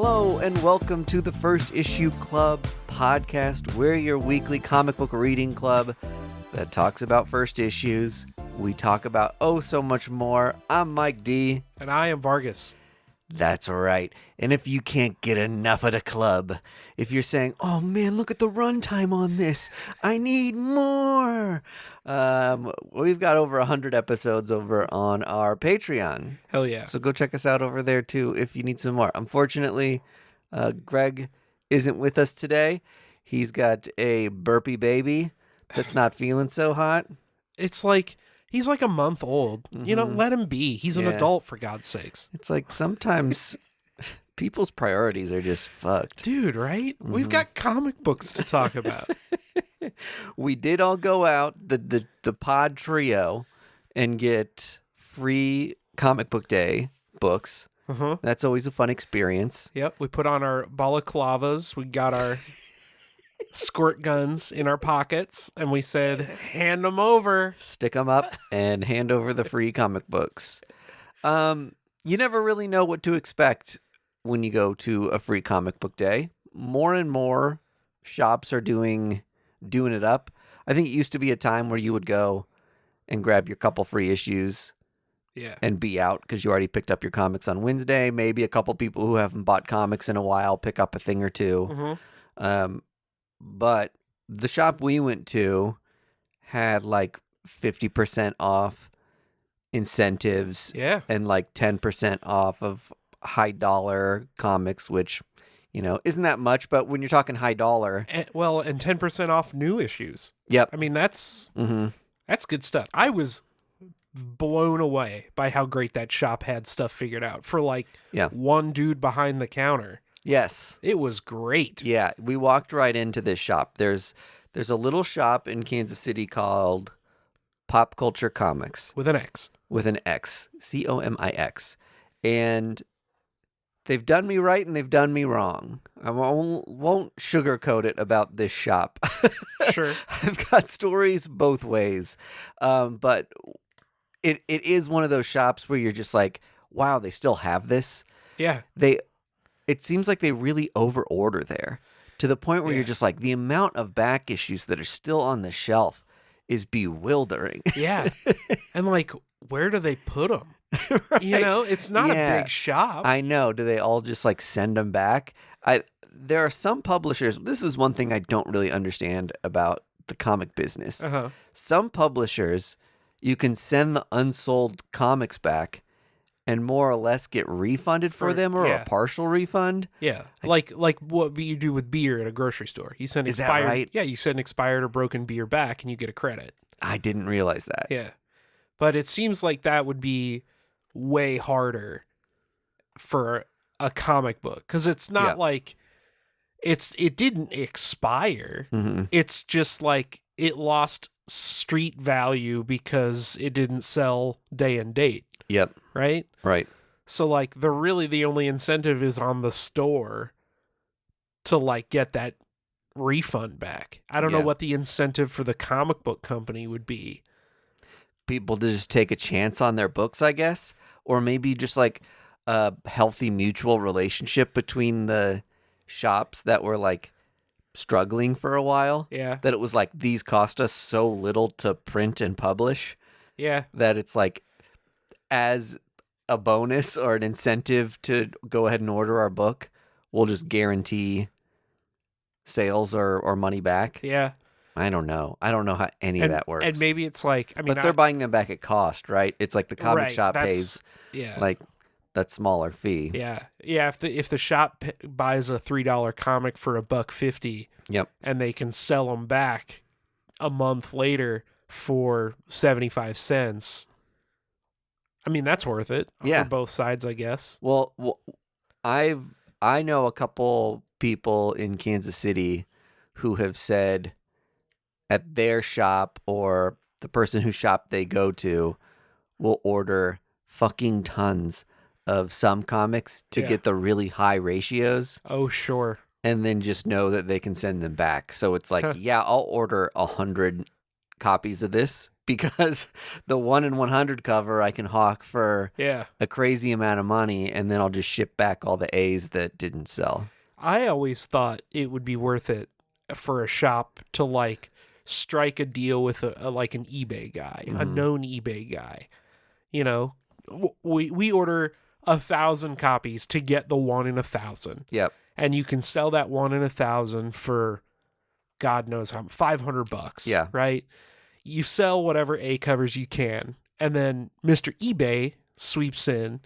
Hello and welcome to the First Issue Club podcast. We're your weekly comic book reading club that talks about first issues. We talk about so much more. I'm Mike D. And I am Vargas. That's right. And if you can't get enough of the club, if you're saying, oh man, look at the runtime on this, I need more. We've got over 100 episodes over on our Patreon. Hell yeah. So go check us out over there too if you need some more. Unfortunately, Greg isn't with us today. He's got a burpy baby that's not feeling so hot. It's like, he's like a month old. Mm-hmm. You know, let him be. He's an adult, for God's sakes. It's like sometimes people's priorities are just fucked. Dude, right? Mm-hmm. We've got comic books to talk about. We did all go out, the pod trio, and get free comic book day books. Uh-huh. That's always a fun experience. Yep, we put on our balaclavas. We got our squirt guns in our pockets, and we said, hand them over. Stick them up and hand over the free comic books. You never really know what to expect when you go to a free comic book day. More and more shops are doing it up. I think it used to be a time where you would go and grab your couple free issues and be out because you already picked up your comics on Wednesday. Maybe a couple people who haven't bought comics in a while pick up a thing or two. Mm-hmm. But the shop we went to had like 50% off incentives and like 10% off of high dollar comics, which, you know, isn't that much, but when you're talking high dollar. And 10% off new issues. Yep. I mean, that's good stuff. I was blown away by how great that shop had stuff figured out for like one dude behind the counter. Yes. It was great. Yeah, we walked right into this shop. There's a little shop in Kansas City called Pop Culture Comics. With an X. With an X. Comix. And they've done me right and they've done me wrong. I won't sugarcoat it about this shop. Sure. I've got stories both ways. But it is one of those shops where you're just like, wow, they still have this? Yeah. It seems like they really over-order there to the point where you're just like, the amount of back issues that are still on the shelf is bewildering. Yeah. And like, where do they put them? Right. You know, it's not a big shop. I know. Do they all just like send them back? There are some publishers. This is one thing I don't really understand about the comic business. Uh-huh. Some publishers, you can send the unsold comics back and more or less get refunded for them or a partial refund. Yeah. Like what you do with beer at a grocery store. You send expired. Is that right? Yeah, you send expired or broken beer back and you get a credit. I didn't realize that. Yeah. But it seems like that would be way harder for a comic book because it's not like it didn't expire. Mm-hmm. It's just like it lost street value because it didn't sell day and date. Yep. Right? Right. So like the only incentive is on the store to like get that refund back. I don't know what the incentive for the comic book company would be. People to just take a chance on their books, I guess, or maybe just like a healthy mutual relationship between the shops that were like struggling for a while. Yeah. That it was like, these cost us so little to print and publish. Yeah. That it's like, as a bonus or an incentive to go ahead and order our book, we'll just guarantee sales or money back. Yeah. I don't know. I don't know how any of that works. And maybe it's like, I mean, but they're buying them back at cost, right? It's like the comic shop pays like that smaller fee. Yeah. Yeah. If the shop buys a $3 comic for $1.50, and they can sell them back a month later for 75 cents. I mean, that's worth it for both sides, I guess. Well, I know a couple people in Kansas City who have said at their shop or the person whose shop they go to will order fucking tons of some comics to get the really high ratios. Oh, sure. And then just know that they can send them back. So it's like, I'll order 100 copies of this because the 1 in 100 cover I can hawk for a crazy amount of money, and then I'll just ship back all the A's that didn't sell. I always thought it would be worth it for a shop to like strike a deal with like an eBay guy, a known eBay guy. You know, we order 1,000 copies to get the 1 in 1,000. Yep. And you can sell that 1 in 1,000 for God knows how, $500. Yeah. Right. You sell whatever A covers you can, and then Mr. eBay sweeps in,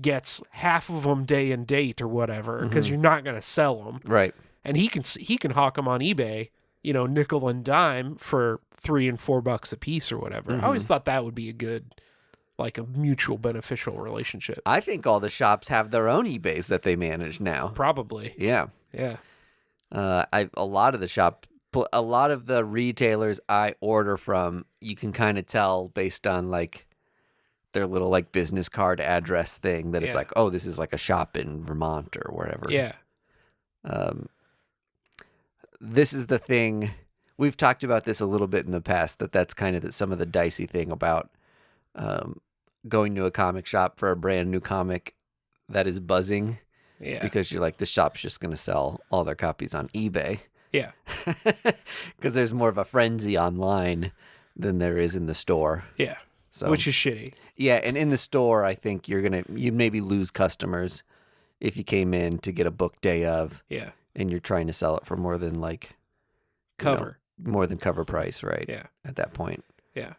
gets half of them day and date or whatever, because you're not going to sell them. Right. And he can hawk them on eBay, you know, nickel and dime for $3 and $4 a piece or whatever. I always thought that would be a good, like a mutual beneficial relationship. I think all the shops have their own eBays that they manage now. Probably. Yeah. Yeah. A lot of the retailers I order from, you can kind of tell based on like their little like business card address thing that it's like, oh, this is like a shop in Vermont or wherever. Yeah. This is the thing. We've talked about this a little bit in the past, that's kind of some of the dicey thing about going to a comic shop for a brand new comic that is buzzing. Yeah. Because you're like, the shop's just going to sell all their copies on eBay. Yeah. Because there's more of a frenzy online than there is in the store. Yeah. So, which is shitty. Yeah, and in the store, I think you'd maybe lose customers if you came in to get a book day of. Yeah. And you're trying to sell it for more than like cover. More than cover price, right? Yeah. At that point. Yeah.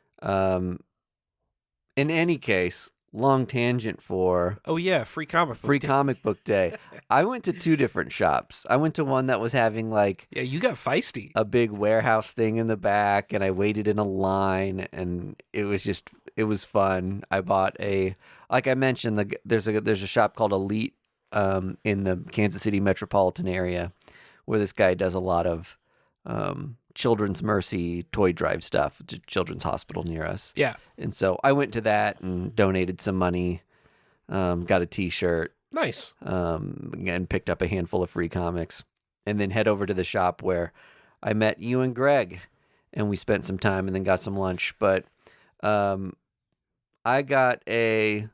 In any case, long tangent for free comic book day. I went to 2 different shops. I went to one that was having like you got feisty, a big warehouse thing in the back, and I waited in a line, and it was fun. I bought like I mentioned, there's a shop called Elite in the Kansas City metropolitan area where this guy does a lot of Children's Mercy toy drive stuff to Children's Hospital near us. Yeah. And so I went to that and donated some money, got a t-shirt. Nice. And picked up a handful of free comics, and then head over to the shop where I met you and Greg, and we spent some time and then got some lunch. But I got a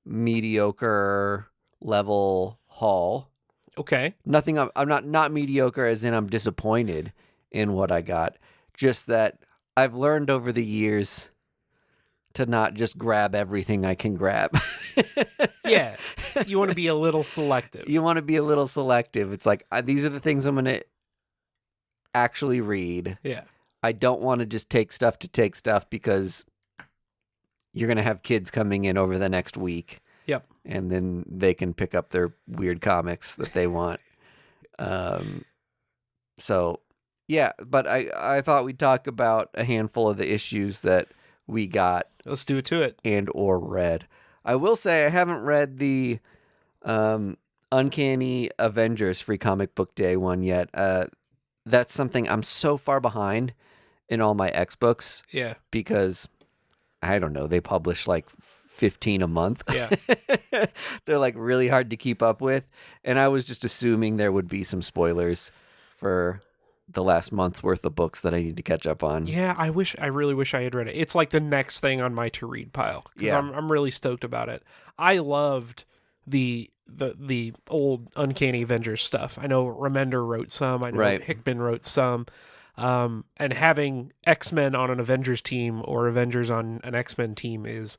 mediocre level haul. Okay. Nothing. I'm not mediocre as in I'm disappointed in what I got. Just that I've learned over the years to not just grab everything I can grab. Yeah. You want to be a little selective. It's like, these are the things I'm going to actually read. Yeah. I don't want to just take stuff to take stuff because you're going to have kids coming in over the next week. Yep. And then they can pick up their weird comics that they want. So, yeah, but I thought we'd talk about a handful of the issues that we got. Let's do it to it. And or read. I will say I haven't read the Uncanny Avengers Free Comic Book Day one yet. That's something I'm so far behind in all my X books. Yeah. Because, I don't know, they publish like 15 a month. Yeah. They're like really hard to keep up with. And I was just assuming there would be some spoilers for the last month's worth of books that I need to catch up on. Yeah, I really wish I had read it. It's like the next thing on my to read pile because I'm really stoked about it. I loved the old Uncanny Avengers stuff. I know Remender wrote some. I know Hickman wrote some. And having X-Men on an Avengers team or Avengers on an X-Men team is,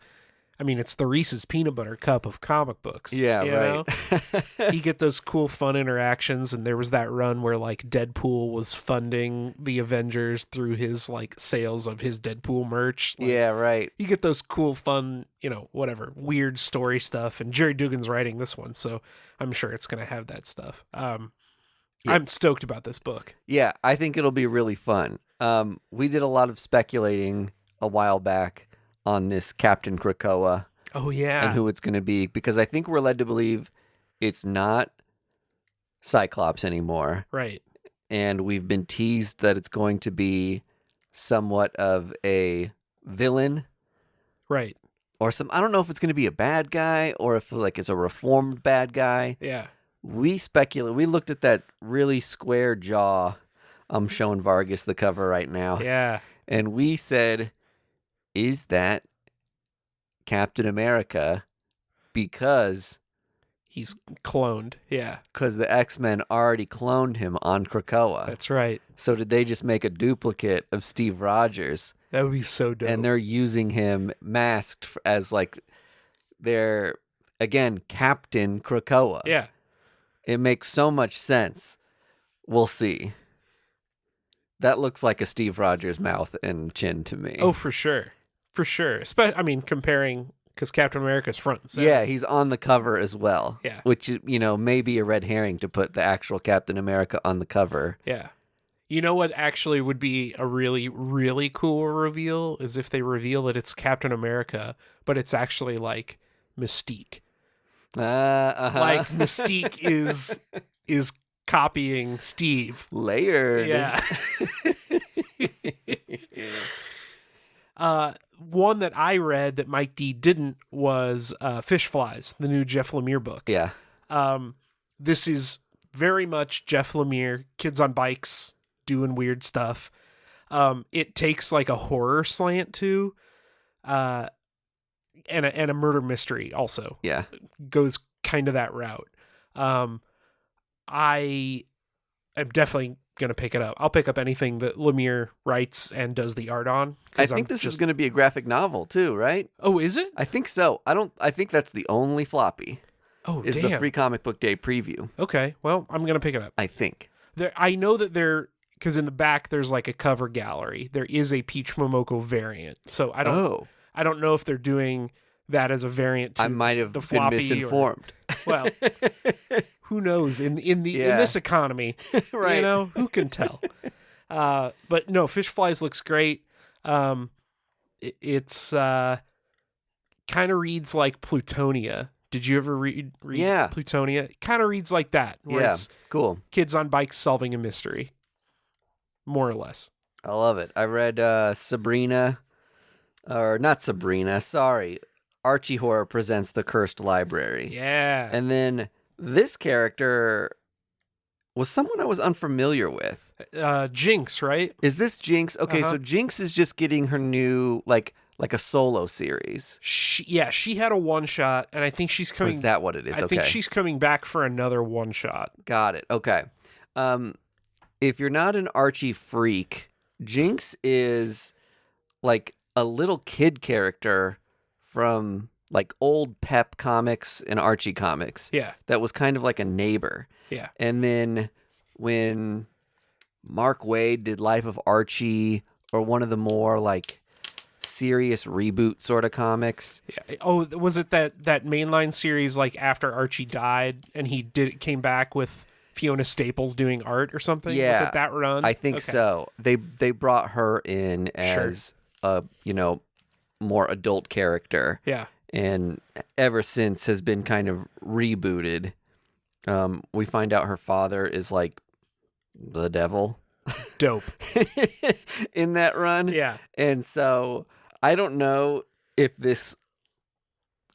I mean, it's the Reese's peanut butter cup of comic books. Yeah, right. You get those cool, fun interactions, and there was that run where like Deadpool was funding the Avengers through his like sales of his Deadpool merch. Like, yeah, right. You get those cool, fun, whatever, weird story stuff, and Jerry Dugan's writing this one, so I'm sure it's going to have that stuff. I'm stoked about this book. Yeah, I think it'll be really fun. We did a lot of speculating a while back on this Captain Krakoa. Oh, yeah. And who it's going to be, because I think we're led to believe it's not Cyclops anymore. Right. And we've been teased that it's going to be somewhat of a villain. Right. Or I don't know if it's going to be a bad guy or if like it's a reformed bad guy. Yeah. We looked at that really square jaw. I'm showing Vargas the cover right now. Yeah. And we said, is that Captain America? Because He's cloned. Yeah. Because the X-Men already cloned him on Krakoa. That's right. So did they just make a duplicate of Steve Rogers? That would be so dope. And they're using him masked as like their, again, Captain Krakoa. Yeah. It makes so much sense. We'll see. That looks like a Steve Rogers mouth and chin to me. Oh, for sure. For sure. I mean, comparing, because Captain America's front and center. Yeah, he's on the cover as well. Yeah. Which, may be a red herring to put the actual Captain America on the cover. Yeah. You know what actually would be a really, really cool reveal is if they reveal that it's Captain America, but it's actually like Mystique. Like Mystique is copying Steve. Layered. Yeah. One that I read that Mike D didn't was Fish Flies, the new Jeff Lemire book. Yeah. This is very much Jeff Lemire, kids on bikes doing weird stuff. It takes like a horror slant too, and a murder mystery also. Yeah. Goes kind of that route. I am definitely going to pick it up. I'll pick up anything that Lemire writes and does the art on. I think this is going to be a graphic novel too, right? Oh, is it? I think so. I think that's the only floppy. Oh, is damn. the Free Comic Book Day preview. Okay, well, I'm going to pick it up. I think. I know that because in the back there's like a cover gallery. There is a Peach Momoko variant. So I don't know if they're doing that as a variant to I might have the been floppy misinformed. Well, who knows in this economy, right. Who can tell? But no, Fish Flies looks great. It's kind of reads like Plutonia. Did you ever read Plutonia? It kind of reads like that. Where it's cool. Kids on bikes solving a mystery, more or less. I love it. I read Sabrina, or not Sabrina, sorry. Archie Horror Presents The Cursed Library. Yeah. And then this character was someone I was unfamiliar with. Jinx, right? Is this Jinx? Okay, so Jinx is just getting her new, like a solo series. She had a one-shot, and I think she's coming... Is that what it is? I think she's coming back for another one-shot. Got it. Okay. If you're not an Archie freak, Jinx is like a little kid character from like old Pep comics and Archie comics. Yeah. That was kind of like a neighbor. Yeah. And then when Mark Waid did Life of Archie, or one of the more like serious reboot sort of comics. Yeah. Oh, was it that mainline series like after Archie died and he came back with Fiona Staples doing art or something? Yeah. Was it that run? I think so. They brought her in as a, more adult character. Yeah. And ever since has been kind of rebooted. We find out her father is like the devil. Dope. In that run. Yeah. And so I don't know if this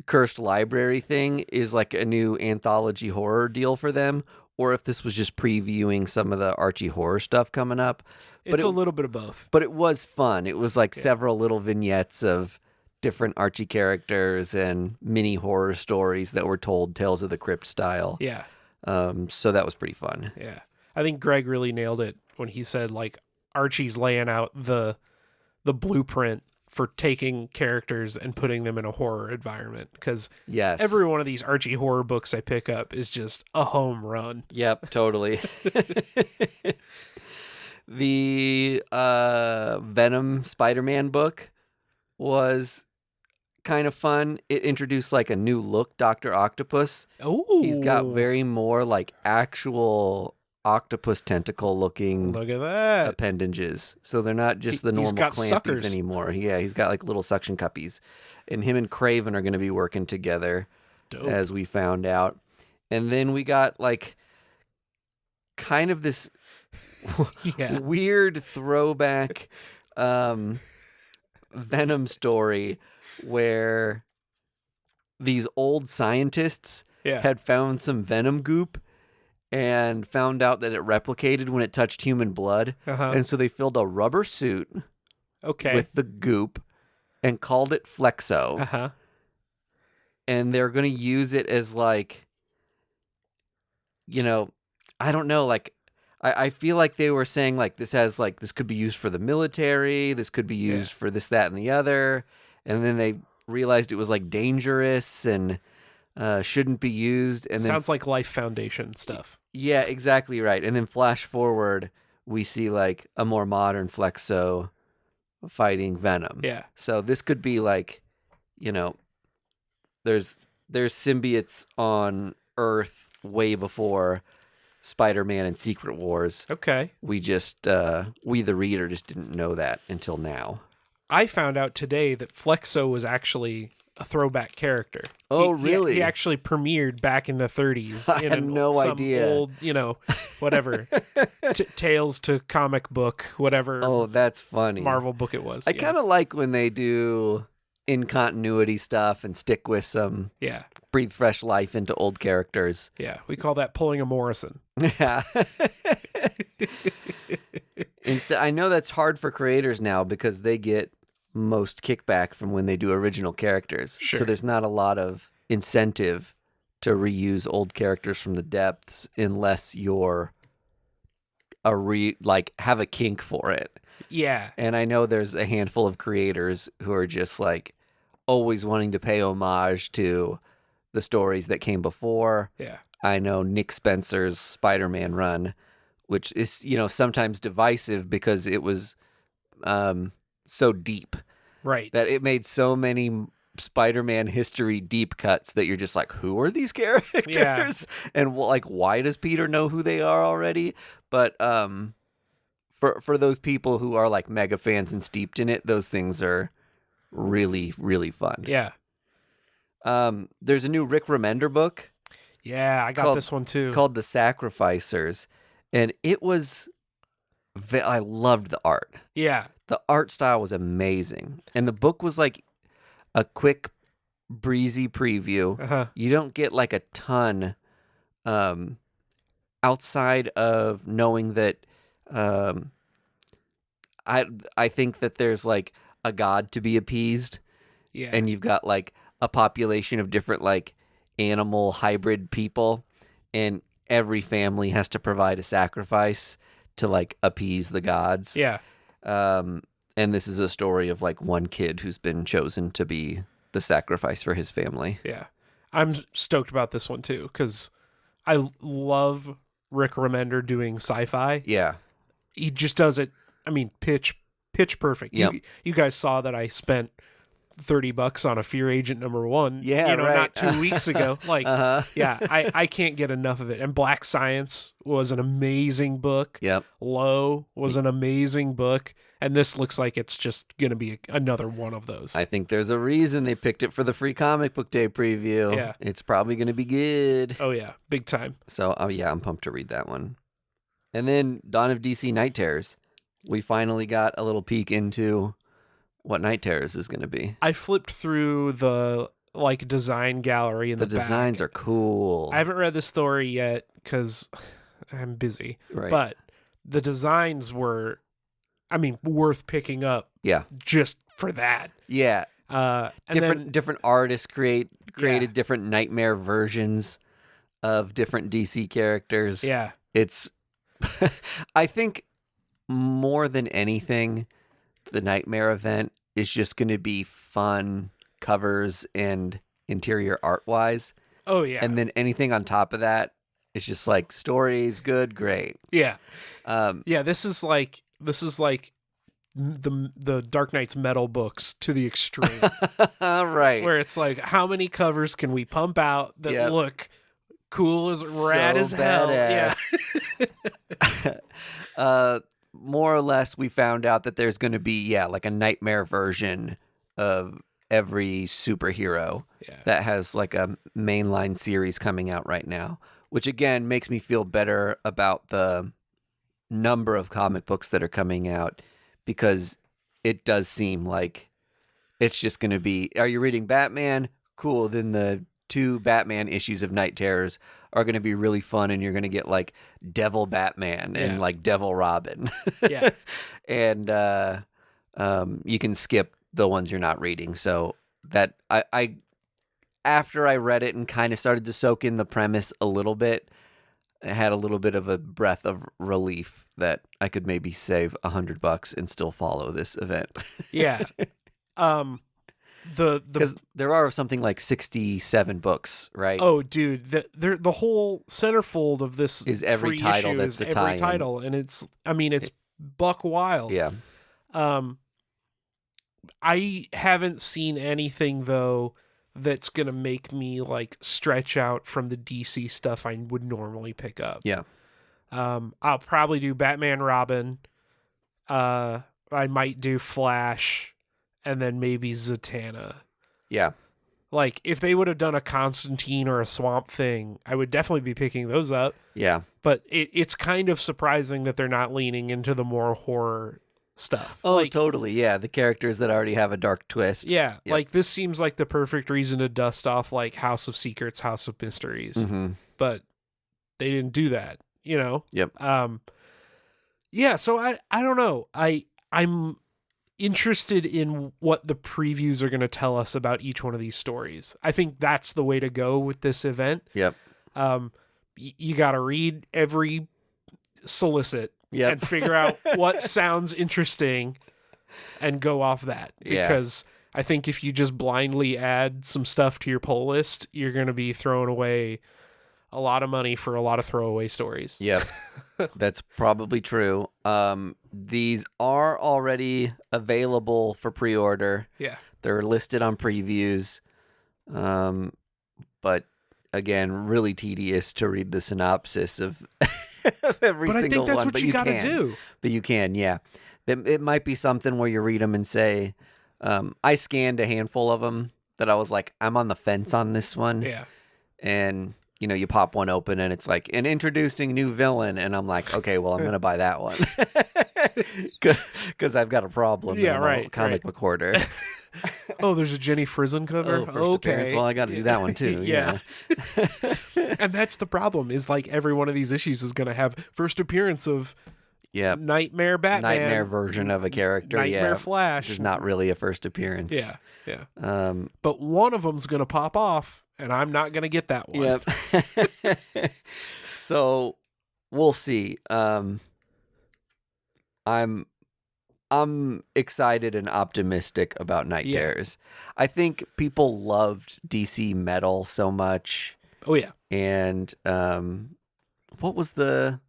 Cursed Library thing is like a new anthology horror deal for them, or if this was just previewing some of the Archie horror stuff coming up. It's a little bit of both. But it was fun. It was like several little vignettes of different Archie characters and mini horror stories that were told Tales of the Crypt style. Yeah. So that was pretty fun. Yeah. I think Greg really nailed it when he said like Archie's laying out the blueprint for taking characters and putting them in a horror environment, because every one of these Archie horror books I pick up is just a home run. Yep, totally. The Venom Spider-Man book was kind of fun. It introduced like a new look Dr. Octopus. Oh, he's got very more like actual octopus tentacle looking look at that appendages. So they're not just the normal clampies suckers anymore. Yeah, he's got like little suction cuppies. And him and Craven are going to be working together. Dope. As we found out. And then we got like kind of this weird throwback Venom story where these old scientists had found some venom goop and found out that it replicated when it touched human blood. And so they filled a rubber suit Okay. with the goop and called it Flexo. Uh-huh. And they're going to use it as like, I don't know, like, I feel like they were saying like this could be used for the military, this could be used for this, that, and the other. And then they realized it was like dangerous and shouldn't be used. And Sounds like Life Foundation stuff. Yeah, exactly right. And then flash forward, we see like a more modern Flexo fighting Venom. Yeah. So this could be like, there's symbiotes on Earth way before Spider-Man and Secret Wars. Okay. We just we the reader just didn't know that until now. I found out today that Flexo was actually a throwback character. Oh, really? He actually premiered back in the 30s. I had no idea. Old, whatever, Tales to comic book, whatever. Oh, that's funny. Marvel book it was. I kind of like when they do in continuity stuff and stick with some breathe fresh life into old characters. Yeah, we call that pulling a Morrison. Yeah. I know that's hard for creators now because they get most kickback from when they do original characters. Sure. So there's not a lot of incentive to reuse old characters from the depths unless you're have a kink for it. Yeah. And I know there's a handful of creators who are just like always wanting to pay homage to the stories that came before. Yeah. I know Nick Spencer's Spider-Man run, which is, sometimes divisive because it was so deep. Right. That it made so many Spider-Man history deep cuts that you're just like, who are these characters? Yeah. And like, why does Peter know who they are already? But for those people who are like mega fans and steeped in it, those things are really, really fun. Yeah. There's a new Rick Remender book. Yeah, I got this one too. Called The Sacrificers. And it was, I loved the art. Yeah. The art style was amazing. And the book was like a quick, breezy preview. Uh-huh. You don't get like a ton outside of knowing that I think that there's like a god to be appeased. Yeah. And you've got like a population of different like animal hybrid people. And every family has to provide a sacrifice to like appease the gods. Yeah. And this is a story of like one kid who's been chosen to be the sacrifice for his family. Yeah. I'm stoked about this one too because I love Rick Remender doing sci-fi. Yeah. He just does it. I mean, pitch perfect. Yep. You guys saw that I spent $30 on a Fear Agent #1. Yeah, right. Not 2 weeks ago. Like, yeah, I can't get enough of it. And Black Science was an amazing book. Yep. Low was an amazing book. And this looks like it's just going to be another one of those. I think there's a reason they picked it for the free comic book day preview. Yeah. It's probably going to be good. Oh, yeah. Big time. So, I'm pumped to read that one. And then Dawn of DC Night Terrors. We finally got a little peek into what Night Terrors is going to be. I flipped through the design gallery in the back. The designs are cool. I haven't read the story yet because I'm busy. Right. But the designs were, worth picking up. Yeah. Just for that. Yeah. And different artists created different nightmare versions of different DC characters. Yeah. It's I think more than anything, the Nightmare event is just going to be fun covers and interior art wise. Oh yeah. And then anything on top of that is just like stories, good, great. Yeah. This is like the Dark Knight's metal books to the extreme. Right. Where it's like, how many covers can we pump out that look cool as rad as hell? Badass. Yeah. More or less, we found out that there's going to be, like a nightmare version of every superhero that has like a mainline series coming out right now, which again makes me feel better about the number of comic books that are coming out because it does seem like it's just going to be, are you reading Batman? Cool. Then the 2 Batman issues of Night Terrors are going to be really fun, and you're going to get like Devil Batman and like Devil Robin. Yeah. And you can skip the ones you're not reading. So that I after I read it and kind of started to soak in the premise a little bit, I had a little bit of a breath of relief that I could maybe save $100 and still follow this event. Yeah. Because there are something like 67 books, right? Oh, dude, the whole centerfold of this is every free title issue that's is the every tie-in. title, and it's buck wild. Yeah. I haven't seen anything though that's gonna make me like stretch out from the DC stuff I would normally pick up. Yeah. I'll probably do Batman, Robin. I might do Flash, and then maybe Zatanna. Yeah. Like, if they would have done a Constantine or a Swamp Thing, I would definitely be picking those up. Yeah. But it's kind of surprising that they're not leaning into the more horror stuff. Oh, like, totally. Yeah. The characters that already have a dark twist. Yeah. Yep. Like, this seems like the perfect reason to dust off, like, House of Secrets, House of Mysteries. Mm-hmm. But they didn't do that, you know? Yep. Yeah, so I don't know. I'm interested in what the previews are going to tell us about each one of these stories. I think that's the way to go with this event. Yep. You got to read every solicit and figure out what sounds interesting and go off that. Because I think if you just blindly add some stuff to your pull list, you're going to be throwing away a lot of money for a lot of throwaway stories. Yep. That's probably true. These are already available for pre-order. Yeah. They're listed on previews. But again, really tedious to read the synopsis of every but I single think that's one. what But you got to do. But you can, yeah. It might be something where you read them and say, I scanned a handful of them that I was like, I'm on the fence on this one. Yeah. And you know, you pop one open and it's like an introducing new villain. And I'm like, okay, well, I'm going to buy that one because I've got a problem. Yeah, right. Comic book hoarder. Oh, there's a Jenny Frizen cover? First okay. appearance. Well, I got to do that one too. Yeah. And that's the problem is like every one of these issues is going to have first appearance of Nightmare Batman. Nightmare version of a character. Nightmare Flash. Which is not really a first appearance. Yeah. Yeah. But one of them's going to pop off. And I'm not going to get that one. Yep. So we'll see. I'm excited and optimistic about Night Terrors. I think people loved DC Metal so much. Oh yeah. And what was the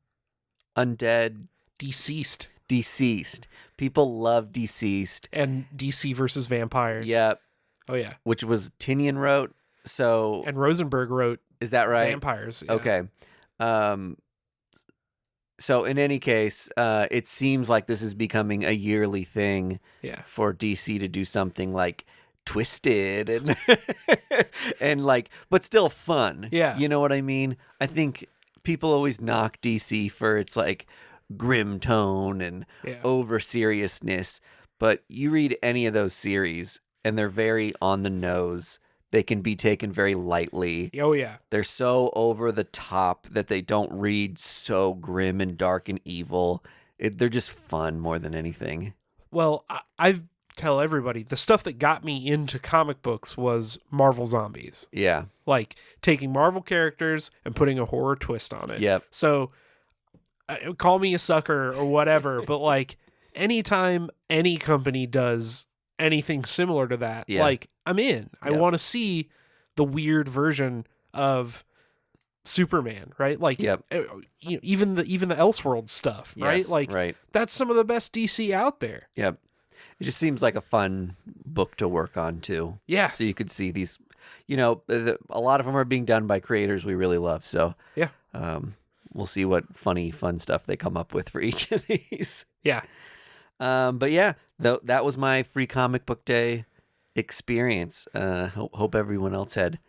Undead? Deceased. People love Deceased. And DC versus Vampires. Yep. Oh yeah. Which was Tinian wrote. So and Rosenberg wrote is that right? Vampires. Yeah. Okay. So in any case, it seems like this is becoming a yearly thing for DC to do something like twisted and and like but still fun. Yeah. You know what I mean? I think people always knock DC for its like grim tone and over seriousness, but you read any of those series and they're very on the nose. They can be taken very lightly. Oh, yeah. They're so over the top that they don't read so grim and dark and evil. They're just fun more than anything. Well, I tell everybody, the stuff that got me into comic books was Marvel Zombies. Yeah. Like taking Marvel characters and putting a horror twist on it. Yep. So call me a sucker or whatever, but like anytime any company does anything similar to that, like I'm in. I want to see the weird version of Superman, right? Like even the Elseworld stuff, right? Yes, like that's some of the best DC out there. Yep. It just seems like a fun book to work on too. Yeah. So you could see these, you know, a lot of them are being done by creators we really love. So yeah. We'll see what fun stuff they come up with for each of these. Yeah. But yeah, that was my free comic book day experience. Hope everyone else had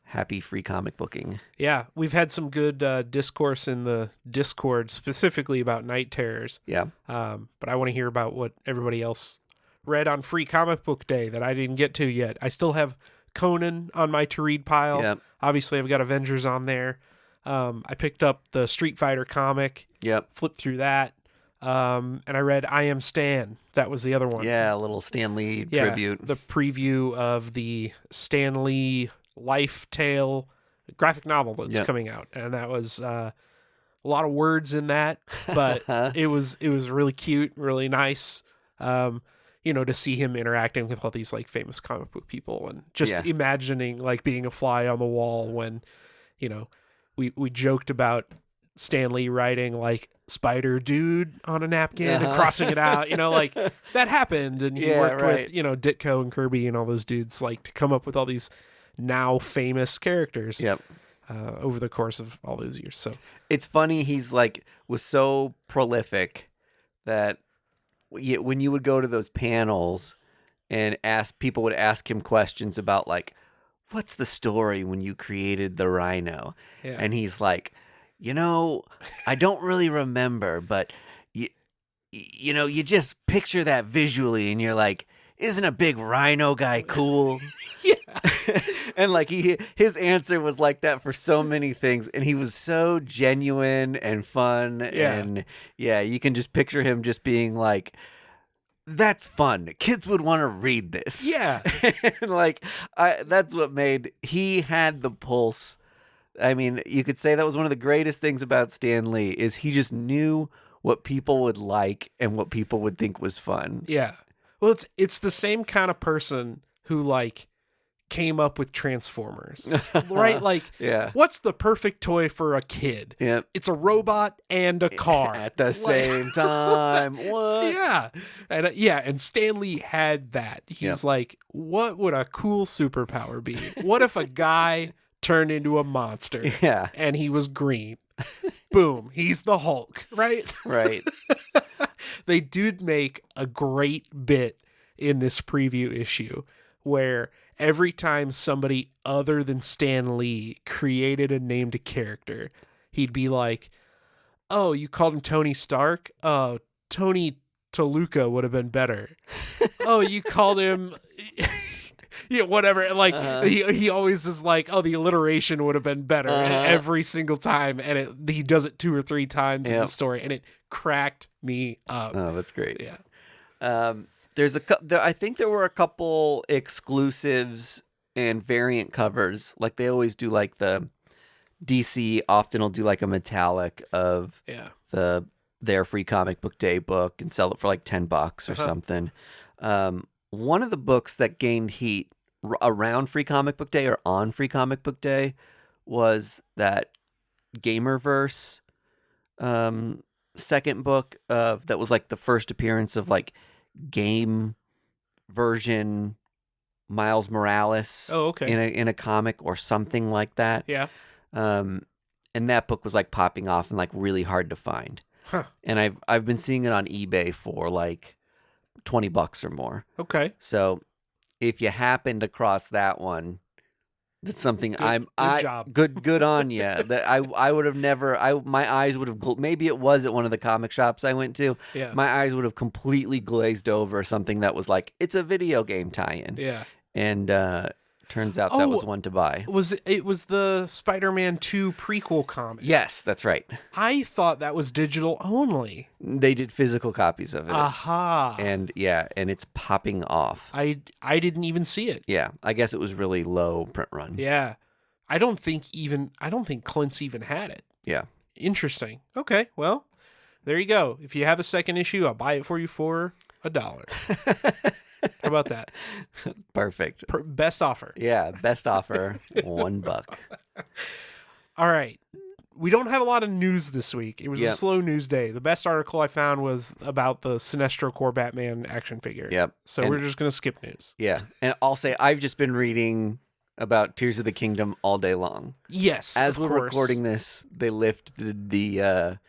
happy free comic booking. Yeah, we've had some good discourse in the Discord specifically about Night Terrors. Yeah. But I want to hear about what everybody else read on free comic book day that I didn't get to yet. I still have Conan on my to read pile. Yep. Obviously, I've got Avengers on there. I picked up the Street Fighter comic. Yep. Flipped through that. And I read I Am Stan. That was the other one. Yeah, a little Stan Lee tribute. The preview of the Stan Lee Life Tale graphic novel that's coming out. And that was a lot of words in that, but it was really cute, really nice. To see him interacting with all these like famous comic book people and just imagining like being a fly on the wall when, we joked about Stan Lee writing like Spider Dude on a napkin and crossing it out, like that happened. And he worked with, Ditko and Kirby and all those dudes like to come up with all these now famous characters over the course of all those years. So it's funny. He's like, was so prolific that when you would go to those panels and people would ask him questions about like, what's the story when you created the Rhino? Yeah. And he's like, I don't really remember, but you just picture that visually and you're like, isn't a big rhino guy cool? Yeah. And like his answer was like that for so many things. And he was so genuine and fun. Yeah. And you can just picture him just being like, that's fun. Kids would want to read this. Yeah. And like, that's what he had the pulse. I mean, you could say that was one of the greatest things about Stan Lee is he just knew what people would like and what people would think was fun. Yeah. Well, it's the same kind of person who like came up with Transformers, right? Like, what's the perfect toy for a kid? Yeah. It's a robot and a car at the same time. What? Yeah. And Stan Lee had that. He's like, what would a cool superpower be? What if a guy turned into a monster and he was green? Boom, he's the Hulk, right? Right. They did make a great bit in this preview issue where every time somebody other than Stan Lee created a named character, he'd be like, oh, you called him Tony Stark? Oh, Tony Toluca would have been better. Oh, you called him... whatever. And like he always is like, oh, the alliteration would have been better every single time, and he does it 2 or 3 times in the story, and it cracked me up. Oh, that's great. Yeah. I think there were a couple exclusives and variant covers. Like they always do. Like the DC often will do like a metallic of their Free Comic Book Day book and sell it for like $10 or something. One of the books that gained heat around Free Comic Book Day or on Free Comic Book Day was that Gamerverse second book that was like the first appearance of like game version Miles Morales in a comic or something like that. Yeah. And that book was like popping off and like really hard to find. Huh. And I've been seeing it on eBay for like $20 or more. Okay. So if you happened across that one, that's something good job. Good on you. That I would have never. My eyes would have. Maybe it was at one of the comic shops I went to. Yeah. My eyes would have completely glazed over something that was like, it's a video game tie-in. Yeah. And turns out that was one to buy. It was the Spider-Man 2 prequel comic? Yes, that's right. I thought that was digital only. They did physical copies of it. Aha. And and it's popping off. I didn't even see it. Yeah, I guess it was really low print run. Yeah. I don't think Clint's even had it. Yeah. Interesting. Okay, well, there you go. If you have a second issue, I'll buy it for you for $1. How about that? Perfect. Best offer. Yeah, best offer, $1. All right. We don't have a lot of news this week. It was a slow news day. The best article I found was about the Sinestro Corps Batman action figure. Yep. So we're just going to skip news. Yeah. And I'll say I've just been reading about Tears of the Kingdom all day long. Yes, As we're recording this, they lifted the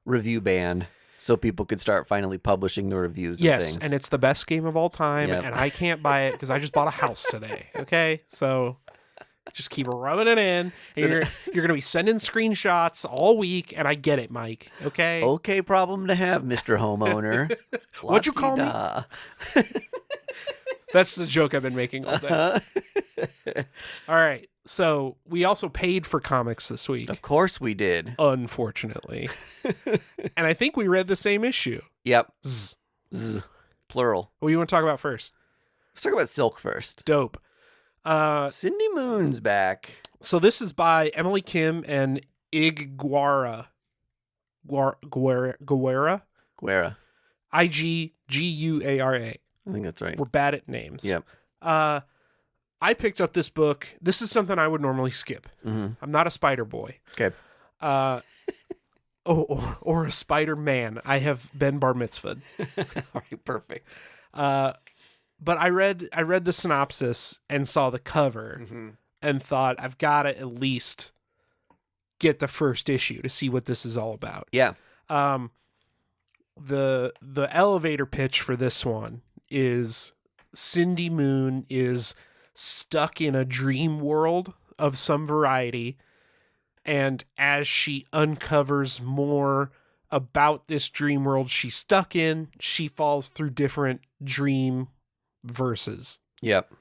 review ban so people could start finally publishing the reviews of things. And it's the best game of all time, and I can't buy it because I just bought a house today, okay? So just keep rubbing it in. And you're going to be sending screenshots all week, and I get it, Mike, okay? Okay problem to have, Mr. Homeowner. What'd you call me? That's the joke I've been making all day. All right. So we also paid for comics this week. Of course we did. Unfortunately. And I think we read the same issue. Yep. Zzz. Zzz. Plural. What do you want to talk about first? Let's talk about Silk first. Dope. Cindy Moon's back. So this is by Emily Kim and Ig Guara. Guara? Iguara. I think that's right. We're bad at names. Yep. I picked up this book. This is something I would normally skip. Mm-hmm. I'm not a spider boy. Okay. Or a Spider Man. I have been bar mitzvahed. All right, perfect. But I read the synopsis and saw the cover and thought I've got to at least get the first issue to see what this is all about. Yeah. The elevator pitch for this one is Cindy Moon is stuck in a dream world of some variety, and as she uncovers more about this dream world she's stuck in, she falls through different dream verses. Yep.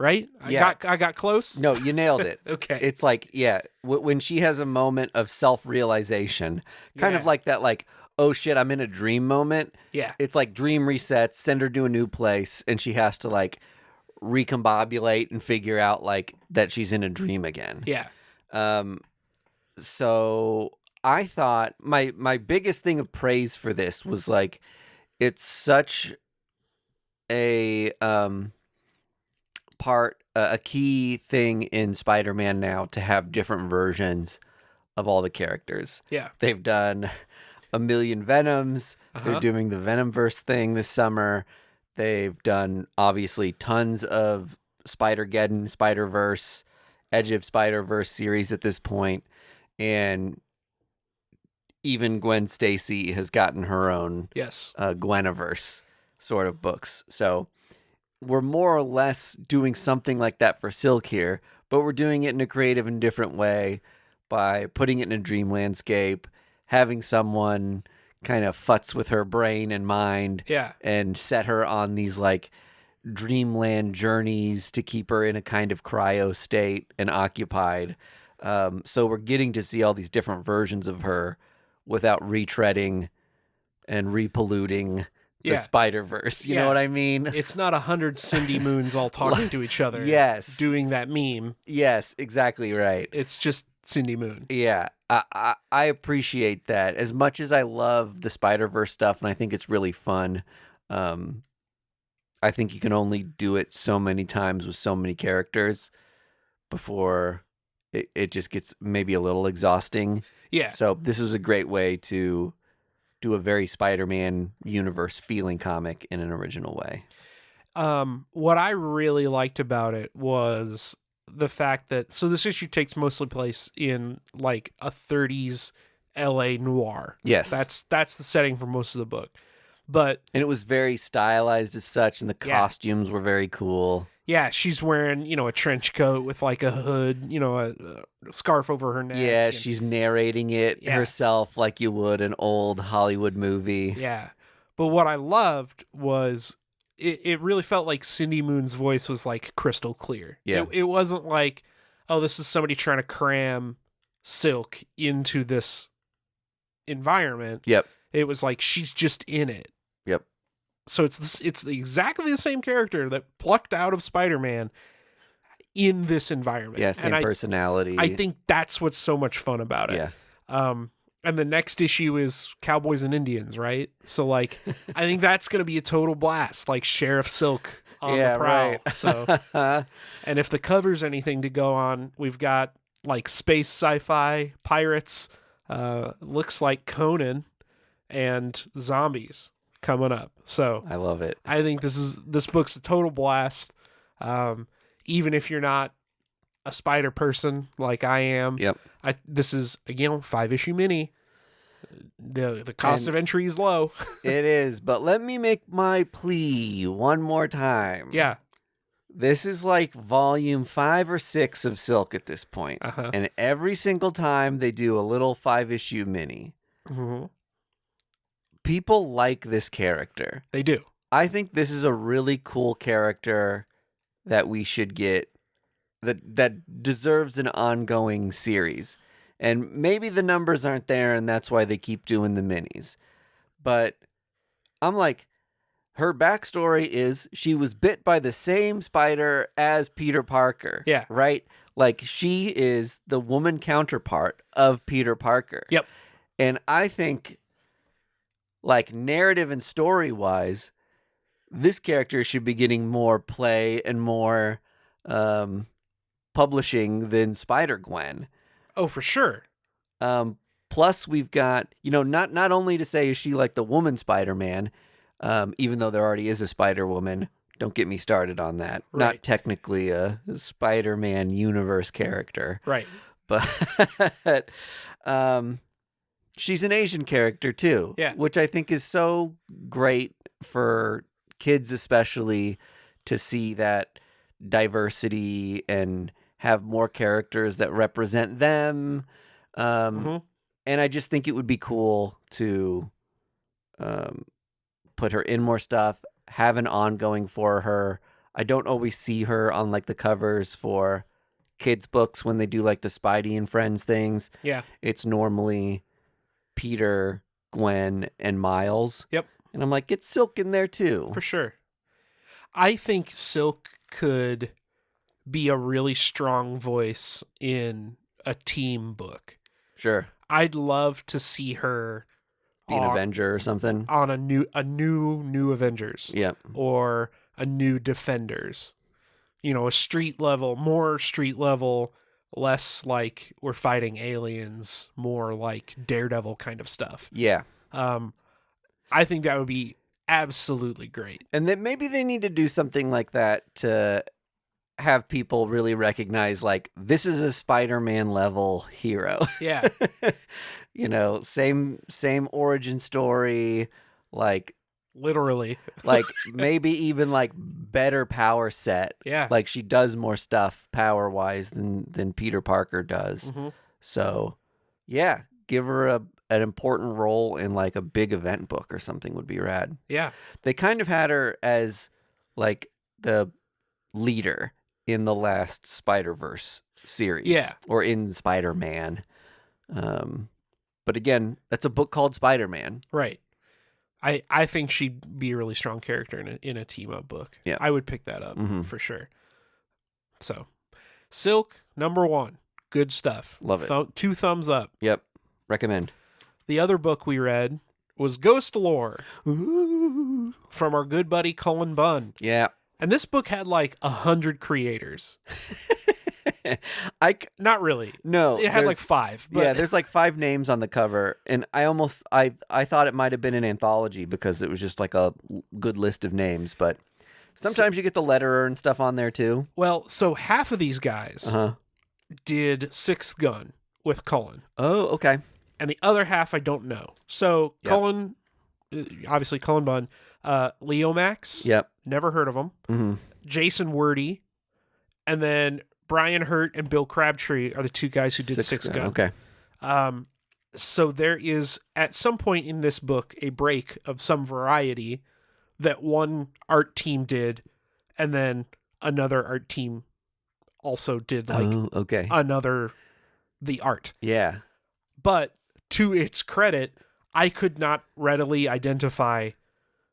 Right? Yeah. I got close? No, you nailed it. Okay. It's like, yeah, when she has a moment of self-realization, kind of like that, like, oh shit, I'm in a dream moment. Yeah. It's like dream resets, send her to a new place, and she has to like recombobulate and figure out like that she's in a dream again. Yeah. So I thought my biggest thing of praise for this was like, it's such a a key thing in Spider-Man now to have different versions of all the characters. Yeah. They've done a million Venoms. They're doing the Venomverse thing this summer. They've done obviously tons of Spider-Geddon, Spider-Verse, Edge of Spider-Verse series at this point. And even Gwen Stacy has gotten her own Gweniverse sort of books. So we're more or less doing something like that for Silk here, but we're doing it in a creative and different way by putting it in a dream landscape, having someone kind of futz with her brain and mind and set her on these like dreamland journeys to keep her in a kind of cryo state and occupied. So we're getting to see all these different versions of her without retreading and repolluting the Spider-Verse. You know what I mean? It's not 100 Cindy Moons all talking to each other. Yes. Doing that meme. Yes, exactly right. It's just Cindy Moon. Yeah. I appreciate that. As much as I love the Spider-Verse stuff, and I think it's really fun, I think you can only do it so many times with so many characters before it just gets maybe a little exhausting. Yeah. So this was a great way to do a very Spider-Man universe feeling comic in an original way. What I really liked about it was the fact that, so this issue takes mostly place in like a 30s LA noir. Yes. That's the setting for most of the book. And it was very stylized as such, and the costumes were very cool. Yeah, she's wearing, a trench coat with like a hood, a scarf over her neck. Yeah, she's narrating it herself like you would an old Hollywood movie. Yeah. But what I loved was it really felt like Cindy Moon's voice was like crystal clear. Yeah. It wasn't like, oh, this is somebody trying to cram Silk into this environment. Yep. It was like she's just in it. Yep. So it's exactly the same character that plucked out of Spider-Man in this environment. Yeah, same personality. I think that's what's so much fun about it. Yeah. And the next issue is Cowboys and Indians, right? So like, I think that's going to be a total blast, like Sheriff Silk on the prowl. Right. So, and if the cover's anything to go on, we've got like space sci-fi pirates, looks like Conan and zombies coming up. So I love it. I think this book's a total blast. Even if you're not a spider person like I am. Yep. This is, again, 5-issue mini. The cost of entry is low. It is, but let me make my plea one more time. Yeah. This is like volume 5 or 6 of Silk at this point. And every single time they do a little 5-issue mini. Mm-hmm. People like this character. They do. I think this is a really cool character that we should get that deserves an ongoing series. And maybe the numbers aren't there and that's why they keep doing the minis. But I'm like, her backstory is she was bit by the same spider as Peter Parker. Yeah. Right? Like, she is the woman counterpart of Peter Parker. Yep. And I think, like, narrative and story-wise, this character should be getting more play and more publishing than Spider-Gwen. Oh, for sure. Plus, we've got, not only to say is she like the woman Spider-Man, even though there already is a Spider-Woman. Don't get me started on that. Right. Not technically a Spider-Man universe character. Right. But she's an Asian character too. Yeah. Which I think is so great for kids especially to see that diversity and have more characters that represent them. And I just think it would be cool to put her in more stuff, have an ongoing for her. I don't always see her on like the covers for kids' books when they do like the Spidey and Friends things. Yeah. It's normally Peter, Gwen, and Miles. Yep. And I'm like, get Silk in there too. For sure. I think Silk could be a really strong voice in a team book. Sure. I'd love to see her Be an Avenger or something. On a new Avengers. Yep. Or a new Defenders. A street level, more street level, less like we're fighting aliens, more like Daredevil kind of stuff. Yeah. I think that would be absolutely great. And then maybe they need to do something like that to have people really recognize, like, this is a Spider-Man level hero. Yeah. Same origin story, like literally, like maybe even like better power set. Yeah. Like she does more stuff power wise than Peter Parker does. Mm-hmm. So yeah, give her an important role in like a big event book or something would be rad. Yeah. They kind of had her as like the leader in the last Spider-Verse series. Yeah. Or in Spider-Man. But again, that's a book called Spider-Man. Right. I think she'd be a really strong character in a team-up book. Yeah. I would pick that up for sure. So, Silk, number 1. Good stuff. Love it. 2 thumbs up. Yep. Recommend. The other book we read was Ghostlore from our good buddy Cullen Bunn. Yeah. And this book had like 100 creators. Not really. No. It had like 5. But... Yeah, there's like 5 names on the cover. And I thought it might have been an anthology because it was just like a good list of names. But sometimes you get the letterer and stuff on there too. Well, so half of these guys did Sixth Gun with Cullen. Oh, okay. And the other half I don't know. So Cullen, obviously Cullen Bunn, Leo Max. Yep. Never heard of him. Mm-hmm. Jason Wordy. And then Brian Hurt and Bill Crabtree are the 2 guys who did Sixth Gun. Okay. So there is, at some point in this book, a break of some variety that one art team did, and then another art team also did the art. Yeah. But to its credit, I could not readily identify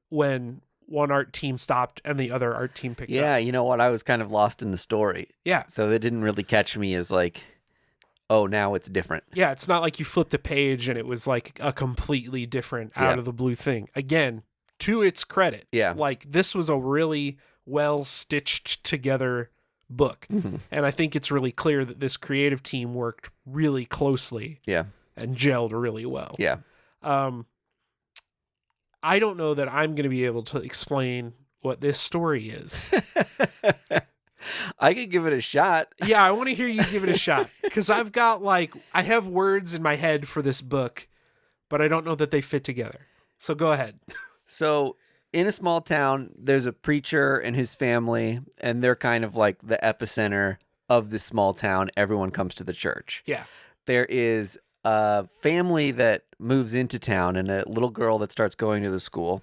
when one art team stopped and the other art team picked up. Yeah, you know what? I was kind of lost in the story. Yeah. So that didn't really catch me as like, oh, now it's different. Yeah, it's not like you flipped a page and it was like a completely different out of the blue thing. Again, to its credit. Yeah. Like this was a really well stitched together book. Mm-hmm. And I think it's really clear that this creative team worked really closely. Yeah. And gelled really well. Yeah. I don't know that I'm going to be able to explain what this story is. I could give it a shot. Yeah, I want to hear you give it a shot. Because I have words in my head for this book, but I don't know that they fit together. So go ahead. So in a small town, there's a preacher and his family, and they're kind of like the epicenter of this small town. Everyone comes to the church. Yeah. There is a family that moves into town and a little girl that starts going to the school,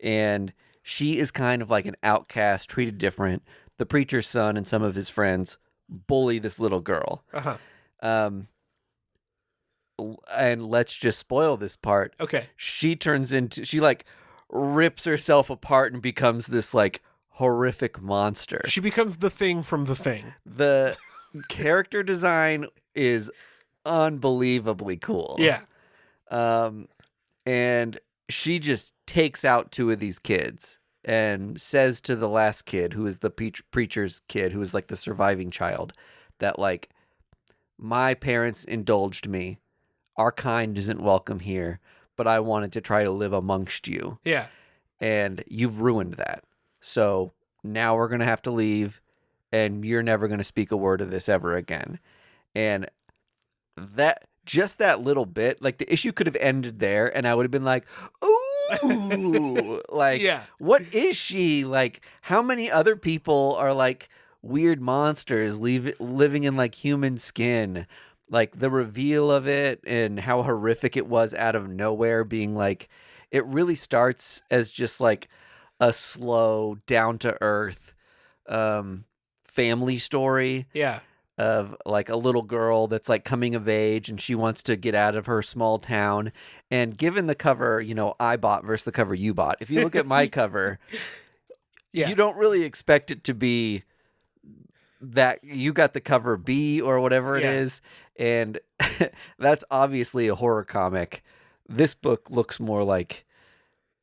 and she is kind of like an outcast, treated different. The preacher's son and some of his friends bully this little girl. Uh-huh. And let's just spoil this part. Okay. She like rips herself apart and becomes this like horrific monster. She becomes the Thing from The Thing. The character design is unbelievably cool. Yeah. And she just takes out two of these kids and says to the last kid, who is the preacher's kid, who is like the surviving child, that like, my parents indulged me. Our kind isn't welcome here, but I wanted to try to live amongst you. Yeah. And you've ruined that. So now we're going to have to leave, and you're never going to speak a word of this ever again. And that little bit, like the issue could have ended there, and I would have been like, ooh, like, yeah. What is she? Like, how many other people are like weird monsters living in like human skin? Like the reveal of it and how horrific it was out of nowhere, being like, it really starts as just like a slow, down to earth family story. Yeah. Of like a little girl that's like coming of age and she wants to get out of her small town. And given the cover, I bought versus the cover you bought, if you look at my cover, you don't really expect it to be that. You got the cover B or whatever it is. And that's obviously a horror comic. This book looks more like,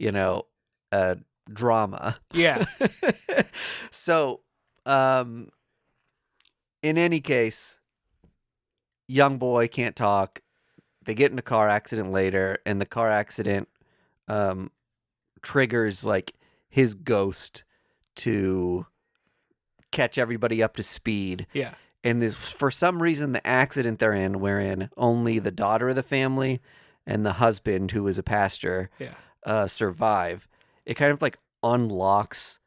a drama. Yeah. So, in any case, young boy can't talk. They get in a car accident later, and the car accident triggers like his ghost to catch everybody up to speed. Yeah. And this, for some reason, the accident they're in, wherein only the daughter of the family and the husband, who is a pastor, survive. It kind of like unlocks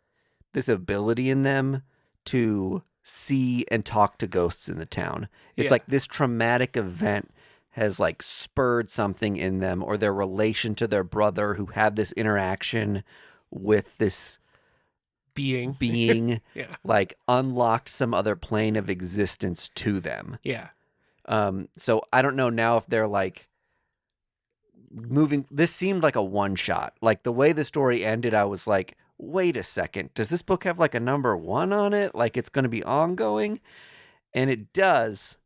this ability in them to see and talk to ghosts in the town. It's like this traumatic event has like spurred something in them, or their relation to their brother who had this interaction with this being like unlocked some other plane of existence to them. Yeah. So I don't know now if they're like moving. This seemed like a one shot. Like the way the story ended, I was like, wait a second, does this book have like a number 1 on it? Like it's going to be ongoing? And it does.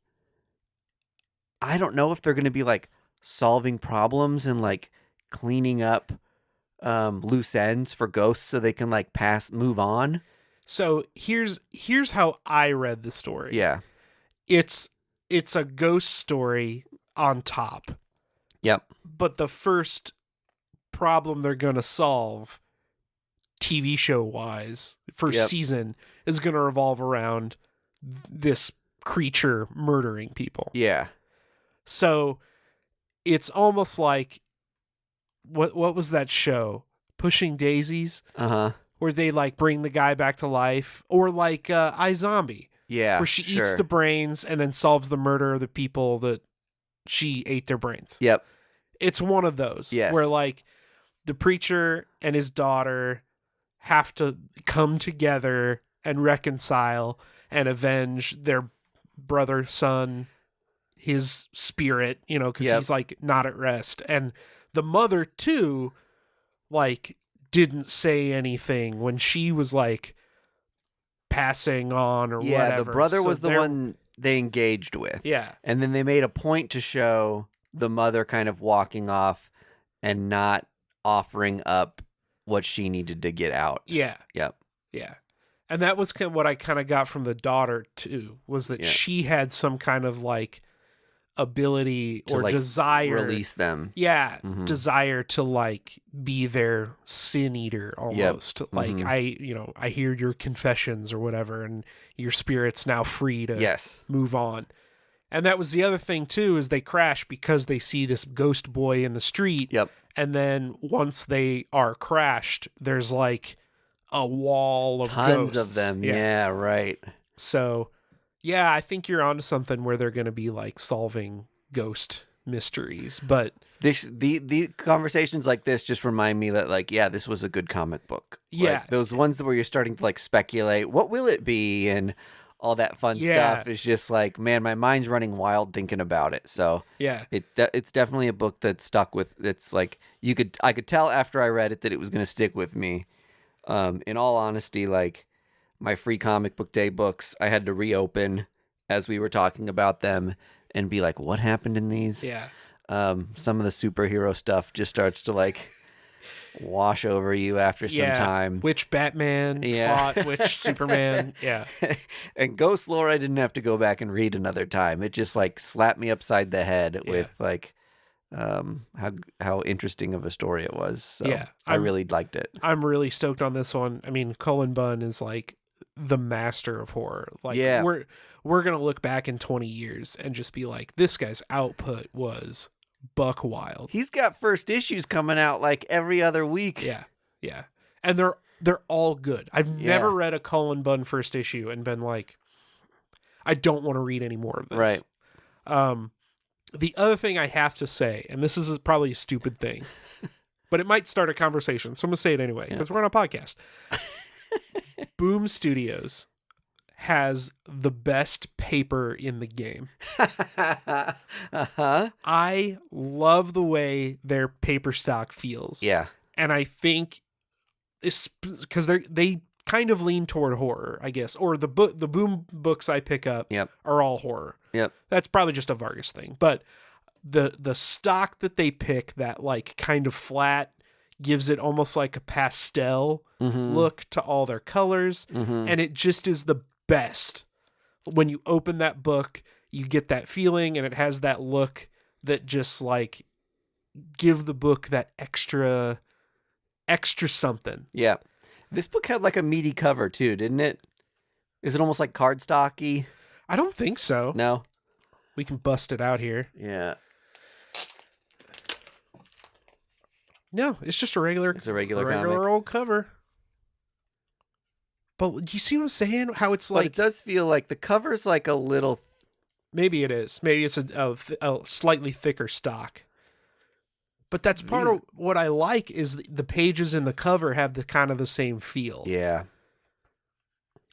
I don't know if they're going to be like solving problems and like cleaning up loose ends for ghosts so they can like move on. So here's how I read the story. Yeah. It's a ghost story on top. Yep. But the first problem they're going to solve, TV show wise, first season, is going to revolve around this creature murdering people. Yeah. So it's almost like what was that show? Pushing Daisies? Uh-huh. Where they like bring the guy back to life, or like iZombie. Yeah. Where she eats the brains and then solves the murder of the people that she ate their brains. Yep. It's one of those. Yes. Where like the preacher and his daughter have to come together and reconcile and avenge their brother, son, his spirit, because he's like not at rest. And the mother too, like, didn't say anything when she was like passing on or whatever. Yeah, the brother was the one they engaged with. Yeah. And then they made a point to show the mother kind of walking off and not offering up what she needed to get out. Yeah. Yep. Yeah. And that was kind of what I kind of got from the daughter too, was that she had some kind of like ability or like desire, release them. Yeah. Mm-hmm. Desire to like be their sin eater almost. Yep. Like I hear your confessions or whatever, and your spirit's now free to move on. And that was the other thing too, is they crash because they see this ghost boy in the street. Yep. And then once they are crashed, there's like a wall of tons ghosts of them. Yeah, right. So, yeah, I think you're onto something where they're going to be like solving ghost mysteries, but the conversations like this just remind me that, like, yeah, this was a good comic book. Yeah. Like, those ones where you're starting to, like, speculate, what will it be? And all that fun stuff is just like, man, my mind's running wild thinking about it. So yeah, it's definitely a book that stuck with. It's like I could tell after I read it that it was going to stick with me. In all honesty, like my free comic book day books, I had to reopen as we were talking about them and be like, what happened in these? Yeah. Some of the superhero stuff just starts to like wash over you after some time. Which Batman fought which Superman. Yeah. And Ghostlore, I didn't have to go back and read another time. It just like slapped me upside the head with like how interesting of a story it was. So I really liked it. I'm really stoked on this one. I mean, Cullen Bunn is like the master of horror. Like we're gonna look back in 20 years and just be like, this guy's output was buck wild. He's got first issues coming out like every other week. Yeah. And they're all good. I've never read a Cullen Bunn first issue and been like, I don't want to read any more of this. Right. The other thing I have to say, and this is probably a stupid thing, but it might start a conversation, so I'm going to say it anyway, because we're on a podcast. Boom Studios has the best paper in the game. I love the way their paper stock feels. Yeah. And I think it's because they kind of lean toward horror, I guess, or the Boom books I pick up are all horror. Yep. That's probably just a Vargas thing, but the stock that they pick, that like kind of flat, gives it almost like a pastel look to all their colors, and it just is the best. When you open that book, you get that feeling, and it has that look that just like give the book that extra something. Yeah. This book had like a meaty cover too, didn't it? Is it almost like cardstocky? I don't think so. No. We can bust it out here. Yeah. No, it's just a regular. It's a regular comic. Old cover. But do you see what I'm saying? How it's like, it does feel like the cover's like a little. Maybe it is. Maybe it's a slightly thicker stock. But that's part of what I like, is the pages in the cover have the kind of the same feel. Yeah.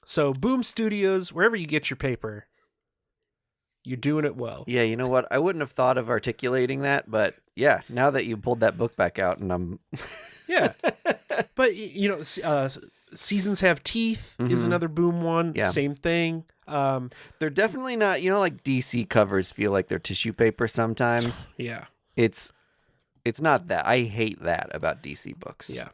So Boom Studios, wherever you get your paper, you're doing it well. Yeah, you know what? I wouldn't have thought of articulating that, but yeah, now that you pulled that book back out, and I'm yeah. But you know, Seasons Have Teeth is another Boom one. Yeah. Same thing. They're definitely not, you know, like DC covers feel like they're tissue paper sometimes. Yeah. It's not that. I hate that about DC books. Yeah.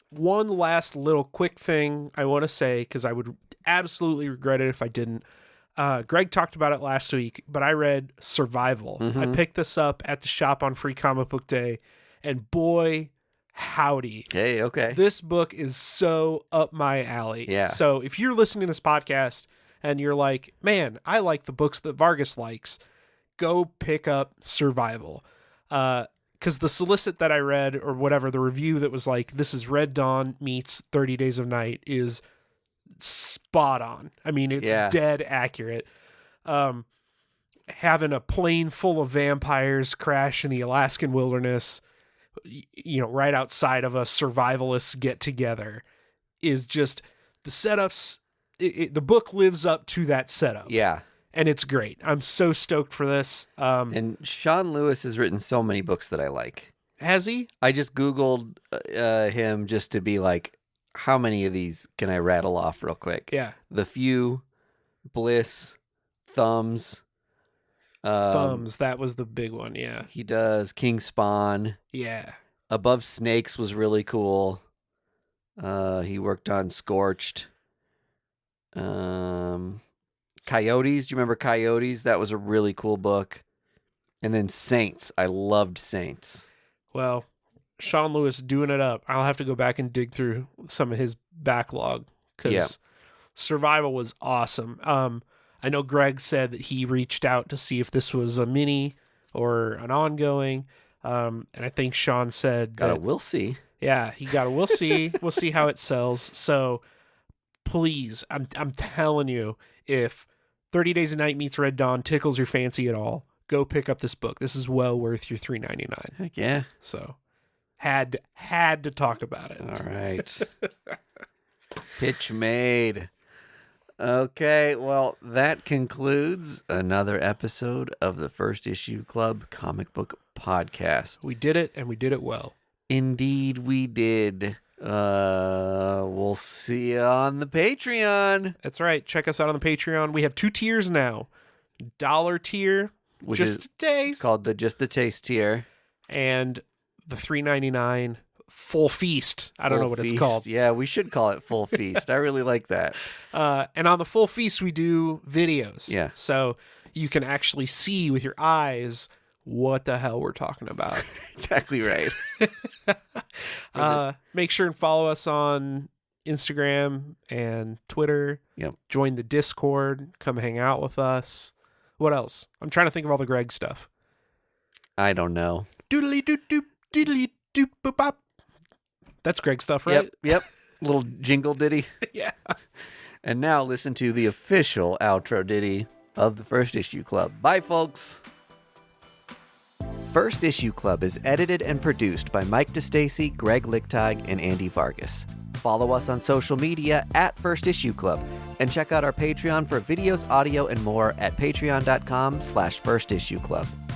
One last little quick thing I want to say, because I would absolutely regret it if I didn't. Greg talked about it last week, but I read Survival. I picked this up at the shop on Free Comic Book Day, and boy, howdy. Hey, okay. This book is so up my alley. Yeah. So if you're listening to this podcast and you're like, man, I like the books that Vargas likes, go pick up Survival. Because the solicit that I read, or whatever, the review that was like, this is Red Dawn meets 30 Days of Night, is spot on. I mean, it's dead accurate. Having a plane full of vampires crash in the Alaskan wilderness, you know, right outside of a survivalist get together, is just the setups. The book lives up to that setup. Yeah. And it's great. I'm so stoked for this. And Sean Lewis has written so many books that I like. Has he? I just Googled him just to be like, how many of these can I rattle off real quick? Yeah. The Few, Bliss, Thumbs. Thumbs, that was the big one, yeah. He does King Spawn. Yeah. Above Snakes was really cool. He worked on Scorched. Coyotes. Do you remember Coyotes? That was a really cool book. And then Saints. I loved Saints. Well, Sean Lewis doing it up. I'll have to go back and dig through some of his backlog, because Survival was awesome. I know Greg said that he reached out to see if this was a mini or an ongoing. And I think Sean said we'll see. Yeah, he got a we'll see. We'll see how it sells. So please, I'm telling you, if 30 Days a Night meets Red Dawn tickles your fancy at all, go pick up this book. This is well worth your $3.99. Heck yeah. So had to talk about it. All right. Pitch made. Okay, well, that concludes another episode of the First Issue Club comic book podcast. We did it, and we did it well. Indeed, we did. We'll see you on the Patreon. That's right. Check us out on the Patreon. We have 2 tiers now. $1 tier, Which just is a taste, called the Just the Taste tier. And the $3.99 full feast. I don't know what Feast. it's called. Yeah, we should call it full feast. I really like that. And on the full feast, we do videos. Yeah. So you can actually see with your eyes what the hell we're talking about. Exactly right. Make sure and follow us on Instagram and Twitter. Yep. Join the Discord. Come hang out with us. What else? I'm trying to think of all the Greg stuff. I don't know. Doodly doop doop doodly doop boop bop. That's Greg stuff, right? Yep. Little jingle ditty. Yeah. And now listen to the official outro ditty of the First Issue Club. Bye, folks. First Issue Club is edited and produced by Mike DeStacy, Greg Lichtag, and Andy Vargas. Follow us on social media at First Issue Club, and check out our Patreon for videos, audio, and more at patreon.com/firstissueclub.